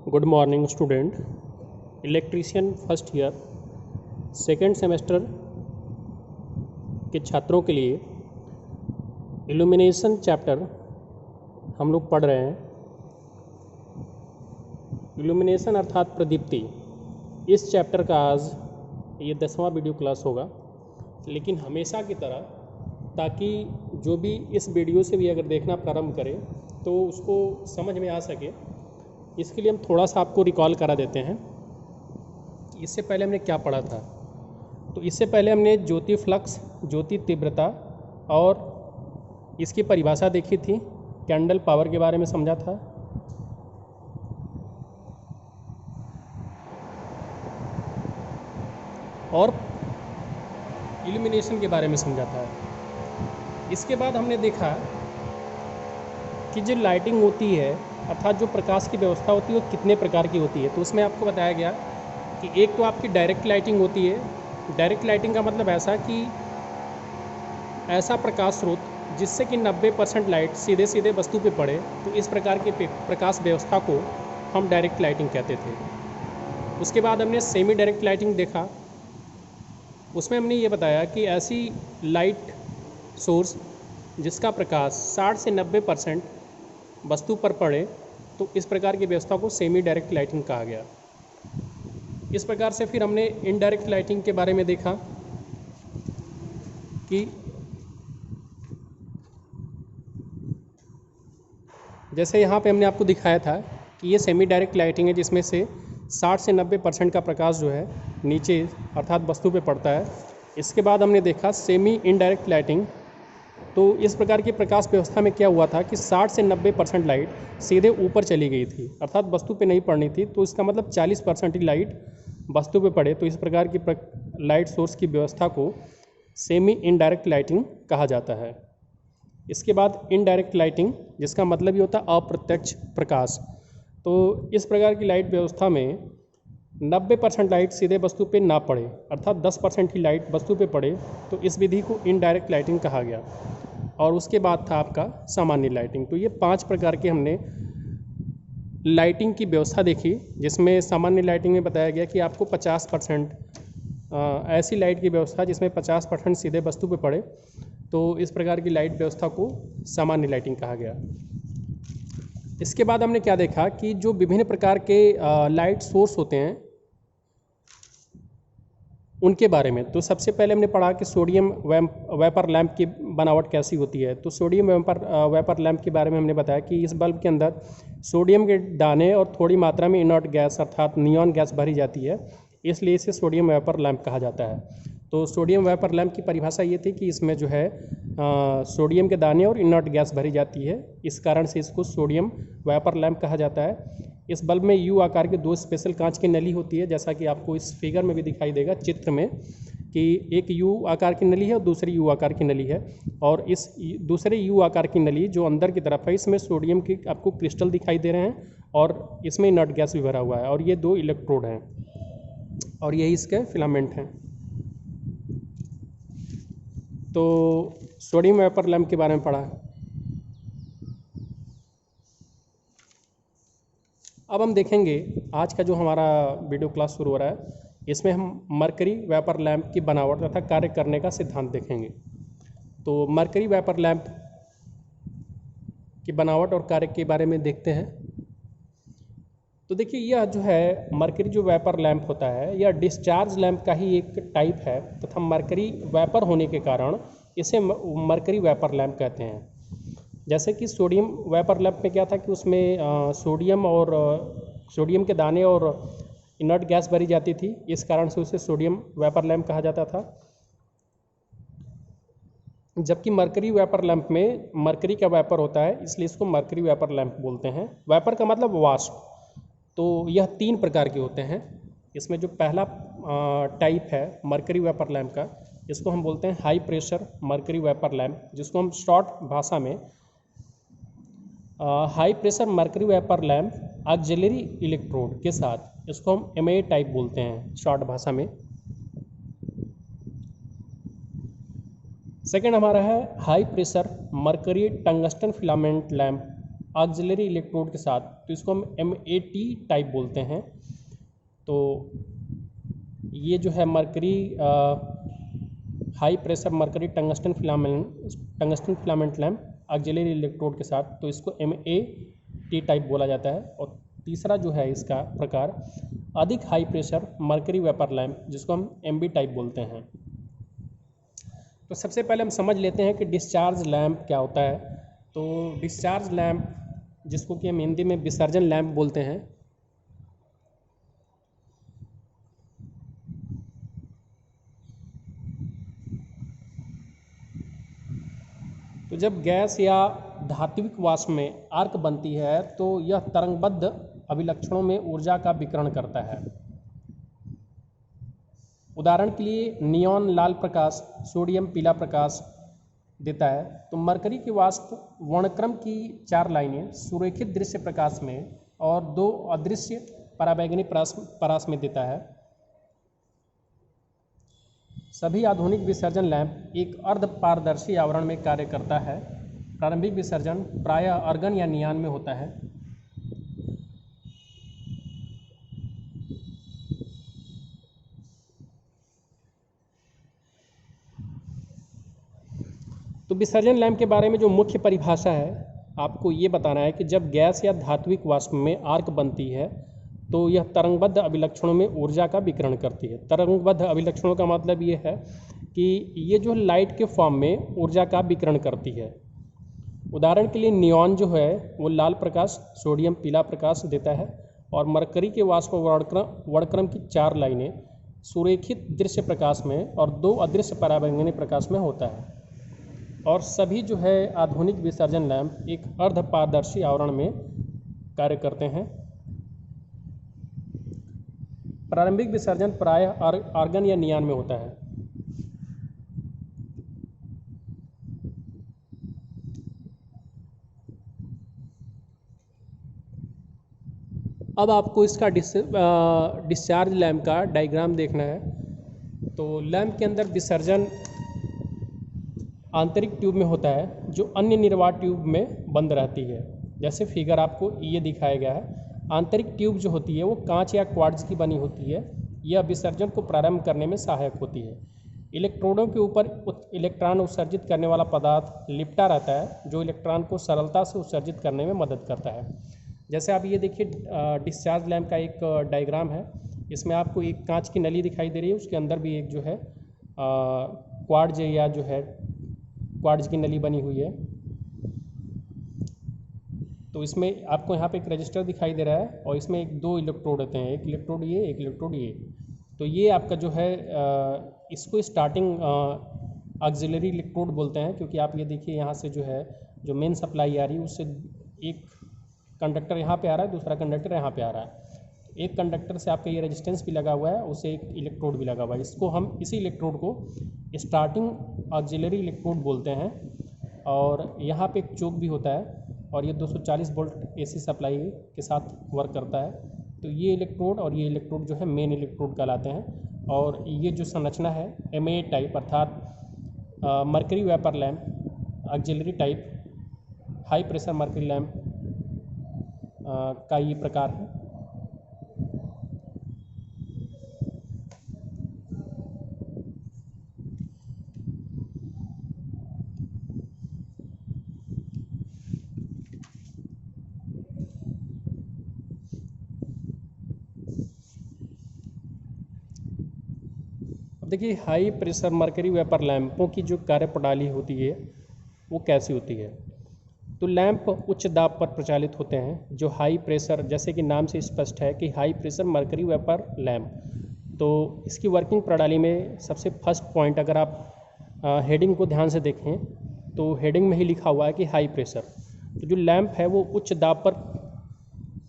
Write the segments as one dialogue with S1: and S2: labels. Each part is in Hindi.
S1: Good morning student. Electrician first year second semester के छात्रों के लिए इल्यूमिनेशन चैप्टर हम लोग पढ़ रहे हैं। इल्यूमिनेशन अर्थात प्रदीप्ति, इस चैप्टर का आज ये 10वां वीडियो क्लास होगा। लेकिन हमेशा की तरह, ताकि जो भी इस वीडियो से भी अगर देखना प्रारंभ करे तो उसको समझ में आ सके, इसके लिए हम थोड़ा सा आपको रिकॉल करा देते हैं। इससे पहले हमने क्या पढ़ा था? तो इससे पहले हमने ज्योति फ्लक्स, ज्योति तीव्रता और इसकी परिभाषा देखी थी, कैंडल पावर के बारे में समझा था। और इल्यूमिनेशन के बारे में समझा था। इसके बाद हमने देखा कि जो लाइटिंग होती है अर्थात जो प्रकाश की व्यवस्था होती है वो कितने प्रकार की होती है। तो उसमें आपको बताया गया कि एक तो आपकी डायरेक्ट लाइटिंग होती है। डायरेक्ट लाइटिंग का मतलब ऐसा कि ऐसा प्रकाश स्रोत जिससे कि 90% लाइट सीधे सीधे वस्तु पे पड़े, तो इस प्रकार की प्रकाश व्यवस्था को हम डायरेक्ट लाइटिंग कहते थे। उसके बाद हमने सेमी डायरेक्ट लाइटिंग देखा। उसमें हमने ये बताया कि ऐसी लाइट सोर्स जिसका प्रकाश 60 से 90% वस्तु पर पड़े, तो इस प्रकार की व्यवस्था को सेमी डायरेक्ट लाइटिंग कहा गया। इस प्रकार से फिर हमने इनडायरेक्ट लाइटिंग के बारे में देखा कि जैसे यहाँ पे हमने आपको दिखाया था कि ये सेमी डायरेक्ट लाइटिंग है, जिसमें से 60 से 90% का प्रकाश जो है नीचे अर्थात वस्तु पे पड़ता है। इसके बाद हमने देखा सेमी इनडायरेक्ट लाइटिंग। तो इस प्रकार की प्रकाश व्यवस्था में क्या हुआ था कि 60 से 90% लाइट सीधे ऊपर चली गई थी अर्थात वस्तु पे नहीं पड़नी थी। तो इसका मतलब 40% ही लाइट वस्तु पे पड़े, तो इस प्रकार की लाइट सोर्स की व्यवस्था को सेमी इनडायरेक्ट लाइटिंग कहा जाता है। इसके बाद इनडायरेक्ट लाइटिंग, जिसका मतलब ये होता है अप्रत्यक्ष प्रकाश। तो इस प्रकार की लाइट व्यवस्था में 90% लाइट सीधे वस्तु पे ना पड़े अर्थात 10% ही लाइट वस्तु पे पड़े, तो इस विधि को इनडायरेक्ट लाइटिंग कहा गया। और उसके बाद था आपका सामान्य लाइटिंग। तो ये 5 प्रकार के हमने लाइटिंग की व्यवस्था देखी, जिसमें सामान्य लाइटिंग में बताया गया कि आपको 50% ऐसी लाइट की व्यवस्था जिसमें 50% सीधे वस्तु पे पड़े, तो इस प्रकार की लाइट व्यवस्था को सामान्य लाइटिंग कहा गया। इसके बाद हमने क्या देखा कि जो विभिन्न प्रकार के लाइट सोर्स होते हैं उनके बारे में। तो सबसे पहले हमने पढ़ा कि सोडियम वेपर लैंप की बनावट कैसी होती है। तो सोडियम वेपर लैंप के बारे में हमने बताया कि इस बल्ब के अंदर सोडियम के दाने और थोड़ी मात्रा में इनर्ट गैस अर्थात नियॉन गैस भरी जाती है, इसलिए इसे सोडियम वेपर लैंप कहा जाता है। तो सोडियम वेपर लैंप की परिभाषा ये थी कि इसमें जो है सोडियम के दाने और इनर्ट गैस भरी जाती है, इस कारण से इसको सोडियम वेपर लैंप कहा जाता है। इस बल्ब में यू आकार के 2 स्पेशल कांच की नली होती है, जैसा कि आपको इस फिगर में भी दिखाई देगा चित्र में कि एक यू आकार की नली है और दूसरी यू आकार की नली है। और इस दूसरे यू आकार की नली जो अंदर की तरफ है, इसमें सोडियम के आपको क्रिस्टल दिखाई दे रहे हैं और इसमें इनर्ट गैस भी भरा हुआ है, और ये 2 इलेक्ट्रोड हैं और यही इसके फिलामेंट हैं। तो सोडियम वेपर लैंप के बारे में पढ़ा। अब हम देखेंगे आज का जो हमारा वीडियो क्लास शुरू हो रहा है, इसमें हम मरकरी वेपर लैंप की बनावट तथा कार्य करने का सिद्धांत देखेंगे। तो मरकरी वेपर लैंप की बनावट और कार्य के बारे में देखते हैं। तो देखिए, यह जो है मरकरी जो वेपर लैंप होता है, यह डिस्चार्ज लैंप का ही एक टाइप है तथा मरकरी वेपर होने के कारण इसे मरकरी वेपर लैंप कहते हैं। जैसे कि सोडियम वेपर लैंप में क्या था कि उसमें सोडियम के दाने और इनर्ट गैस भरी जाती थी, इस कारण से उसे सोडियम वेपर लैंप कहा जाता था। जबकि मरकरी वेपर लैंप में मरकरी का वेपर होता है, इसलिए इसको मरकरी वेपर लैंप बोलते हैं। वेपर का मतलब वाष्प। तो यह 3 प्रकार के होते हैं। इसमें जो पहला टाइप है मरकरी वेपर लैंप का, इसको हम बोलते हैं high pressure mercury vapour lamp, जिसको हम शॉर्ट भाषा में high pressure mercury vapour lamp auxiliary electrode के साथ, इसको हम एमए टाइप बोलते हैं शॉर्ट भाषा में। सेकेंड हमारा है high pressure mercury tungsten filament lamp auxiliary electrode के साथ, तो इसको हम MAT टाइप बोलते हैं। तो ये जो है mercury high pressure mercury tungsten filament lamp auxiliary electrode के साथ, तो इसको MAT टाइप बोला जाता है। और तीसरा जो है इसका प्रकार अधिक high pressure mercury vapour lamp, जिसको हम MB टाइप बोलते हैं। तो सबसे पहले हम समझ लेते हैं कि डिस्चार्ज लैम्प क्या होता है। तो डिस्चार्ज लैम्प, जिसको कि हम हिंदी में विसर्जन लैम्प बोलते हैं, तो जब गैस या धात्विक वाष्प में आर्क बनती है तो यह तरंगबद्ध अभिलक्षणों में ऊर्जा का विकिरण करता है। उदाहरण के लिए नियॉन लाल प्रकाश, सोडियम पीला प्रकाश देता है। तो मरकरी के वाष्प वर्णक्रम की 4 लाइनें सुरेखित दृश्य प्रकाश में और 2 अदृश्य पराबैंगनी परास में देता है। सभी आधुनिक विसर्जन लैंप एक अर्ध पारदर्शी आवरण में कार्य करता है। प्रारंभिक विसर्जन प्रायः अर्गन या नियान में होता है। तो विसर्जन लैंप के बारे में जो मुख्य परिभाषा है, आपको ये बताना है कि जब गैस या धात्विक वाष्प में आर्क बनती है तो यह तरंगबद्ध अभिलक्षणों में ऊर्जा का विकिरण करती है। तरंगबद्ध अभिलक्षणों का मतलब ये है कि ये जो लाइट के फॉर्म में ऊर्जा का विकिरण करती है। उदाहरण के लिए नियॉन जो है वो लाल प्रकाश, सोडियम पीला प्रकाश देता है। और मरकरी के वाष्प वर्णक्रम की 4 लाइनें सुरेखित दृश्य प्रकाश में और 2 अदृश्य पराबैंगनी प्रकाश में होता है। और सभी जो है आधुनिक विसर्जन लैंप एक अर्ध पारदर्शी आवरण में कार्य करते हैं। प्रारंभिक विसर्जन प्रायः आर्गन या नियान में होता है। अब आपको इसका डिस्चार्ज लैंप का डायग्राम देखना है। तो लैंप के अंदर विसर्जन आंतरिक ट्यूब में होता है जो अन्य निर्वात ट्यूब में बंद रहती है। जैसे फिगर आपको ये दिखाया गया है। आंतरिक ट्यूब जो होती है वो कांच या क्वार्ट्ज की बनी होती है। यह विसर्जन को प्रारंभ करने में सहायक होती है। इलेक्ट्रोडों के ऊपर इलेक्ट्रॉन उत्सर्जित करने वाला पदार्थ लिपटा रहता है जो इलेक्ट्रॉन को सरलता से उत्सर्जित करने में मदद करता है। जैसे आप ये देखिए डिस्चार्ज लैंप का एक डायग्राम है। इसमें आपको एक कांच की नली दिखाई दे रही है, उसके अंदर भी एक जो है क्वार्ट्ज या जो है क्वार्ट्ज की नली बनी हुई है। तो इसमें आपको यहाँ पे एक रजिस्टर दिखाई दे रहा है और इसमें 2 इलेक्ट्रोड होते हैं, एक इलेक्ट्रोड ये, एक इलेक्ट्रोड ये। तो ये आपका जो है इसको स्टार्टिंग ऑक्सिलरी इलेक्ट्रोड बोलते हैं, क्योंकि आप ये देखिए यहाँ से जो है जो मेन सप्लाई आ रही है उससे एक कंडक्टर यहाँ पे आ रहा है, दूसरा कंडक्टर यहाँ पे आ रहा है। एक कंडक्टर से आपका ये रेजिस्टेंस भी लगा हुआ है, उससे एक इलेक्ट्रोड भी लगा हुआ है। इसको हम इसी इलेक्ट्रोड को स्टार्टिंग ऑक्सिलरी इलेक्ट्रोड बोलते हैं। और यहाँ पे एक चोक भी होता है और ये 240 वोल्ट AC सप्लाई के साथ वर्क करता है। तो ये इलेक्ट्रोड और ये इलेक्ट्रोड जो है मेन इलेक्ट्रोड कहलाते हैं। और ये जो संरचना है MA टाइप अर्थात mercury vapour lamp auxiliary type high pressure mercury lamp का ये प्रकार है। अब देखिए हाई प्रेशर मरकरी वेपर लैंपों की जो कार्यप्रणाली होती है वो कैसी होती है। तो लैंप उच्च दाब पर प्रचालित होते हैं जो हाई प्रेशर, जैसे कि नाम से स्पष्ट है कि high pressure mercury vapour lamp. तो इसकी वर्किंग प्रणाली में सबसे फर्स्ट पॉइंट, अगर आप हेडिंग को ध्यान से देखें तो हेडिंग में ही लिखा हुआ है कि हाई प्रेशर। तो जो लैंप है वो उच्च दाब पर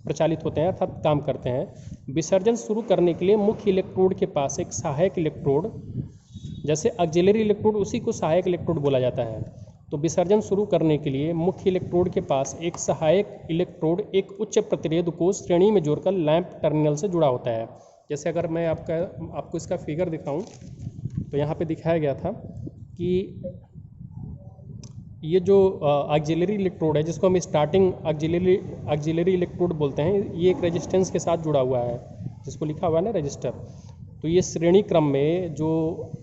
S1: प्रचालित होते हैं अर्थात काम करते हैं। विसर्जन शुरू करने के लिए मुख्य इलेक्ट्रोड के पास एक सहायक इलेक्ट्रोड, जैसे ऑक्सिलरी इलेक्ट्रोड उसी को सहायक इलेक्ट्रोड बोला जाता है। तो विसर्जन शुरू करने के लिए मुख्य इलेक्ट्रोड के पास एक सहायक इलेक्ट्रोड एक उच्च प्रतिरोध को श्रेणी में जोड़कर लैंप टर्मिनल से जुड़ा होता है। जैसे अगर मैं आपको इसका फिगर दिखाऊं तो यहाँ पे दिखाया गया था कि ये जो ऑक्सिलरी इलेक्ट्रोड है, जिसको हम स्टार्टिंग ऑक्सिलरी इलेक्ट्रोड बोलते हैं, ये एक रेजिस्टेंस के साथ जुड़ा हुआ है, जिसको लिखा हुआ है ना रजिस्टर। तो ये श्रेणी क्रम में जो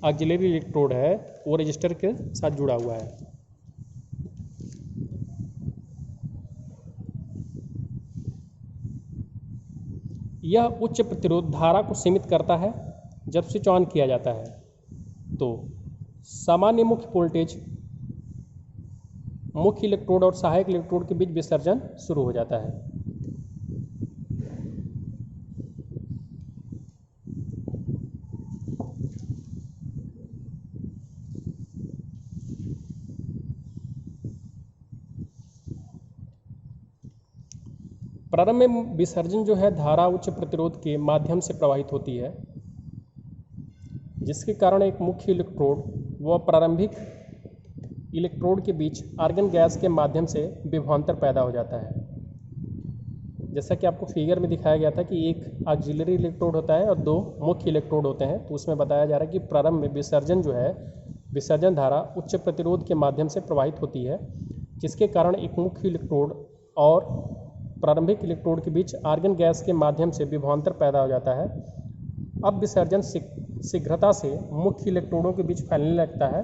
S1: ऑक्सिलरी इलेक्ट्रोड है वो रजिस्टर के साथ जुड़ा हुआ है। यह उच्च प्रतिरोध धारा को सीमित करता है जब स्विच ऑन किया जाता है तो सामान्य मुख्य वोल्टेज मुख्य इलेक्ट्रोड और सहायक इलेक्ट्रोड के बीच विसर्जन शुरू हो जाता है। प्रारंभ में विसर्जन जो है धारा उच्च प्रतिरोध के माध्यम से प्रवाहित होती है, जिसके कारण एक मुख्य इलेक्ट्रोड व प्रारंभिक इलेक्ट्रोड के बीच आर्गन गैस के माध्यम से विभवांतर पैदा हो जाता है। जैसा कि आपको फिगर में दिखाया गया था कि एक ऑक्सिलरी इलेक्ट्रोड होता है और दो मुख्य इलेक्ट्रोड होते हैं। तो उसमें बताया जा रहा है कि प्रारंभ में विसर्जन जो है, विसर्जन धारा उच्च प्रतिरोध के माध्यम से प्रवाहित होती है, जिसके कारण एक मुख्य इलेक्ट्रोड और प्रारंभिक इलेक्ट्रोड के बीच आर्गन गैस के माध्यम से विभवांतर पैदा हो जाता है। अब विसर्जन शीघ्रता से मुख्य इलेक्ट्रोडों के बीच फैलने लगता है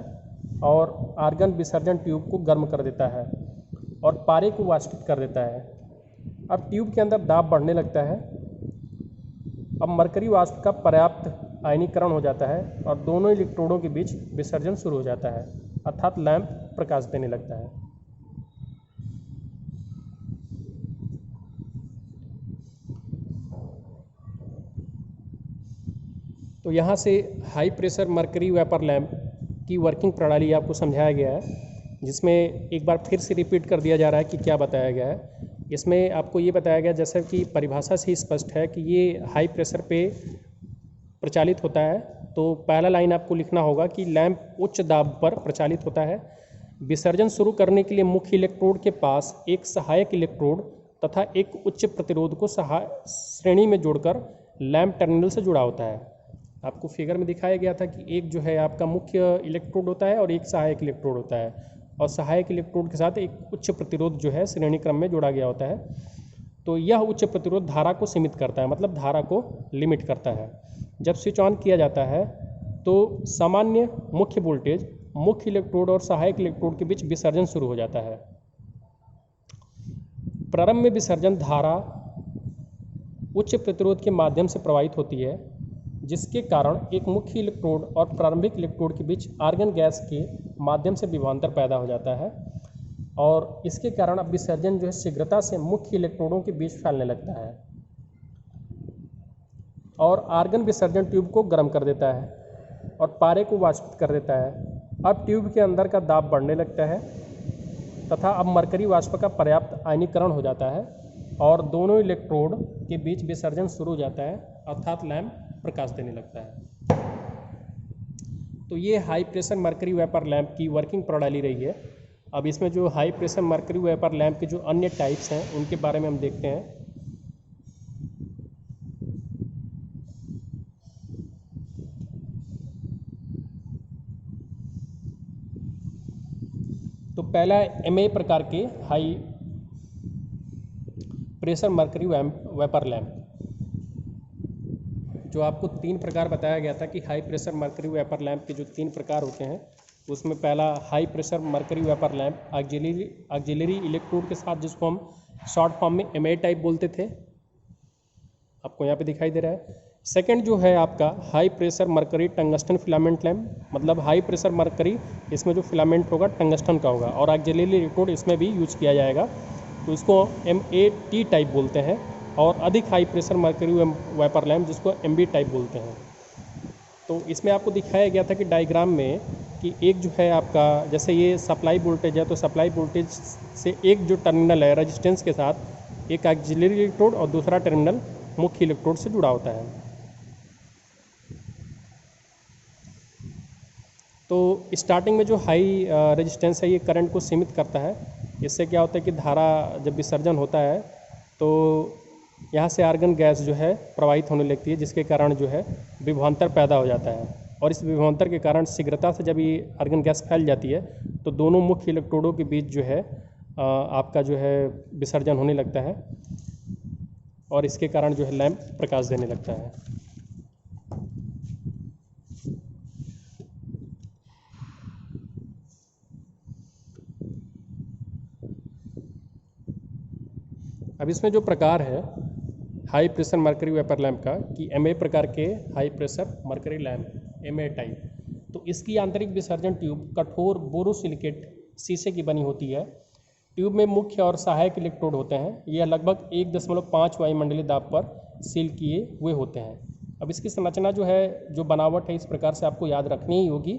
S1: और आर्गन विसर्जन ट्यूब को गर्म कर देता है और पारे को वाष्पित कर देता है। अब ट्यूब के अंदर दाब बढ़ने लगता है। अब मरकरी वाष्प का पर्याप्त आयनीकरण हो जाता है और दोनों इलेक्ट्रोडों के बीच विसर्जन शुरू हो जाता है, अर्थात लैंप प्रकाश देने लगता है। तो यहाँ से high pressure mercury vapour lamp की वर्किंग प्रणाली आपको समझाया गया है, जिसमें एक बार फिर से रिपीट कर दिया जा रहा है कि क्या बताया गया है। इसमें आपको ये बताया गया, जैसा कि परिभाषा से ही स्पष्ट है कि ये हाई प्रेशर पे प्रचालित होता है। तो पहला लाइन आपको लिखना होगा कि लैंप उच्च दाब पर प्रचालित होता है। विसर्जन शुरू करने के लिए मुख्य इलेक्ट्रोड के पास एक सहायक इलेक्ट्रोड तथा एक उच्च प्रतिरोध को श्रेणी में जोड़कर लैंप टर्मिनल से जुड़ा होता है। आपको फिगर में दिखाया गया था कि एक जो है आपका मुख्य इलेक्ट्रोड होता है और एक सहायक इलेक्ट्रोड होता है, और सहायक इलेक्ट्रोड के साथ एक उच्च प्रतिरोध जो है श्रेणी क्रम में जोड़ा गया होता है। तो यह उच्च प्रतिरोध धारा को सीमित करता है, मतलब धारा को लिमिट करता है। जब स्विच ऑन किया जाता है तो सामान्य मुख्य वोल्टेज मुख्य इलेक्ट्रोड और सहायक इलेक्ट्रोड के बीच विसर्जन शुरू हो जाता है। प्रारंभ में विसर्जन धारा उच्च प्रतिरोध के माध्यम से प्रवाहित होती है, जिसके कारण एक मुख्य इलेक्ट्रोड और प्रारंभिक इलेक्ट्रोड के बीच आर्गन गैस के माध्यम से विभवांतर पैदा हो जाता है, और इसके कारण अब विसर्जन जो है शीघ्रता से मुख्य इलेक्ट्रोडों के बीच फैलने लगता है और आर्गन विसर्जन ट्यूब को गर्म कर देता है और पारे को वाष्पित कर देता है। अब ट्यूब के अंदर का दाब बढ़ने लगता है तथा अब मरकरी वाष्प का पर्याप्त आयनीकरण हो जाता है और दोनों इलेक्ट्रोड के बीच विसर्जन शुरू हो जाता है, अर्थात लैंप प्रकाश देने लगता है। तो ये high pressure mercury vapour lamp की वर्किंग प्रणाली रही है। अब इसमें जो high pressure mercury vapour lamp के जो अन्य टाइप्स हैं उनके बारे में हम देखते हैं। तो पहला MA प्रकार के high pressure mercury vapour lamp, जो आपको 3 प्रकार बताया गया था कि high pressure mercury vapour lamp के जो 3 प्रकार होते हैं, उसमें पहला high pressure mercury vapour lamp auxiliary electrode के साथ, जिसको हम शॉर्ट फॉर्म में MA टाइप बोलते थे, आपको यहाँ पे दिखाई दे रहा है। सेकंड जो है आपका high pressure mercury tungsten filament lamp, मतलब हाई प्रेशर मरकरी, इसमें जो फिलामेंट होगा टंगस्टन का होगा और ऑक्सिलरी इलेक्ट्रोड इसमें भी यूज किया जाएगा, तो इसको MAT टाइप बोलते हैं। और अधिक high pressure mercury vapour lamp, जिसको MB टाइप बोलते हैं। तो इसमें आपको दिखाया गया था कि डायग्राम में कि एक जो है आपका, जैसे ये सप्लाई वोल्टेज है, तो सप्लाई वोल्टेज से एक जो टर्मिनल है रेजिस्टेंस के साथ, एक ऑक्सिलरी इलेक्ट्रोड और दूसरा टर्मिनल मुख्य इलेक्ट्रोड से जुड़ा होता है। तो स्टार्टिंग में जो हाई रेजिस्टेंस है ये करंट को सीमित करता है। इससे क्या होता है कि धारा जब विसर्जन होता है तो यहाँ से आर्गन गैस जो है प्रवाहित होने लगती है, जिसके कारण जो है विभवांतर पैदा हो जाता है। और इस विभवांतर के कारण शीघ्रता से जब ये आर्गन गैस फैल जाती है तो दोनों मुख्य इलेक्ट्रोडों के बीच जो है आपका जो है विसर्जन होने लगता है और इसके कारण जो है लैंप प्रकाश देने लगता है। अब इसमें जो प्रकार है high pressure mercury vapour lamp का कि MA प्रकार के high pressure mercury lamp MA type, तो इसकी आंतरिक विसर्जन ट्यूब कठोर बोरोसिलिकेट शीशे की बनी होती है। ट्यूब में मुख्य और सहायक इलेक्ट्रोड होते हैं। यह लगभग 1.5 वायुमंडलीय दाब पर सील किए हुए होते हैं। अब इसकी संरचना जो है, जो बनावट है, इस प्रकार से आपको याद रखनी ही होगी।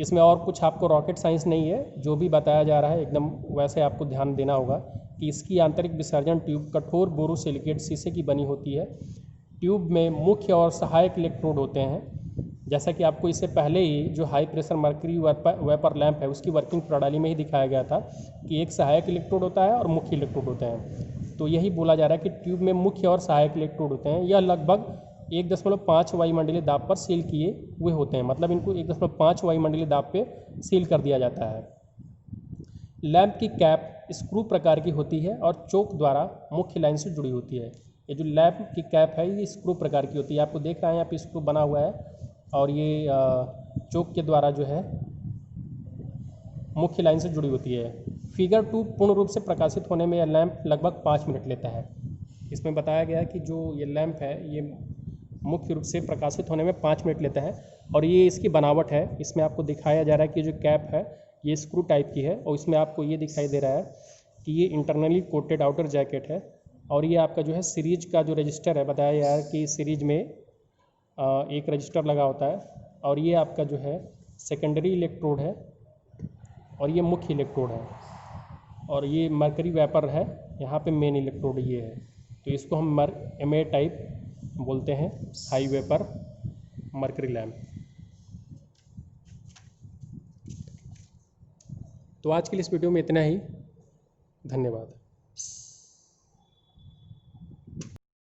S1: इसमें और कुछ आपको रॉकेट साइंस नहीं है, जो भी बताया जा रहा है एकदम वैसे आपको ध्यान देना होगा कि इसकी आंतरिक विसर्जन ट्यूब कठोर बोरोसिलिकेट शीशे की बनी होती है। ट्यूब में मुख्य और सहायक इलेक्ट्रोड होते हैं। जैसा कि आपको इससे पहले ही जो high pressure mercury vapour lamp है उसकी वर्किंग प्रणाली में ही दिखाया गया था कि एक सहायक इलेक्ट्रोड होता है और मुख्य इलेक्ट्रोड होते हैं। तो यही बोला जा रहा है कि ट्यूब में मुख्य और सहायक इलेक्ट्रोड होते हैं। यह लगभग 1.5 वायुमंडलीय दाब पर सील किए हुए होते हैं, मतलब इनको 1.5 वायुमंडलीय दाब पे सील कर दिया जाता है। लैंप की कैप स्क्रू प्रकार की होती है और चोक द्वारा मुख्य लाइन से जुड़ी होती है। ये जो लैंप की कैप है ये स्क्रू प्रकार की होती है। आपको देख रहे हैं यहाँ पे स्क्रू बना हुआ है और ये चोक के द्वारा जो है मुख्य लाइन से जुड़ी होती है। फिगर 2 पूर्ण रूप से प्रकाशित होने में यह लैंप लगभग 5 मिनट लेता है। इसमें बताया गया है कि जो ये लैंप है ये मुख्य रूप से प्रकाशित होने में 5 मिनट लेता है और ये इसकी बनावट है। इसमें आपको दिखाया जा रहा है कि जो कैप है ये स्क्रू टाइप की है और इसमें आपको ये दिखाई दे रहा है कि ये इंटरनली कोटेड आउटर जैकेट है और ये आपका जो है सीरीज का जो रजिस्टर है, बताया गया है कि सीरीज में एक रजिस्टर लगा होता है और ये आपका जो है सेकेंडरी इलेक्ट्रोड है और ये मुख्य इलेक्ट्रोड है और ये मरकरी वेपर है, यहाँ पे मेन इलेक्ट्रोड ये है। तो इसको हम MA टाइप बोलते हैं, हाई वेपर मरकरी लैंप। तो आज के लिए इस वीडियो में इतना ही। धन्यवाद।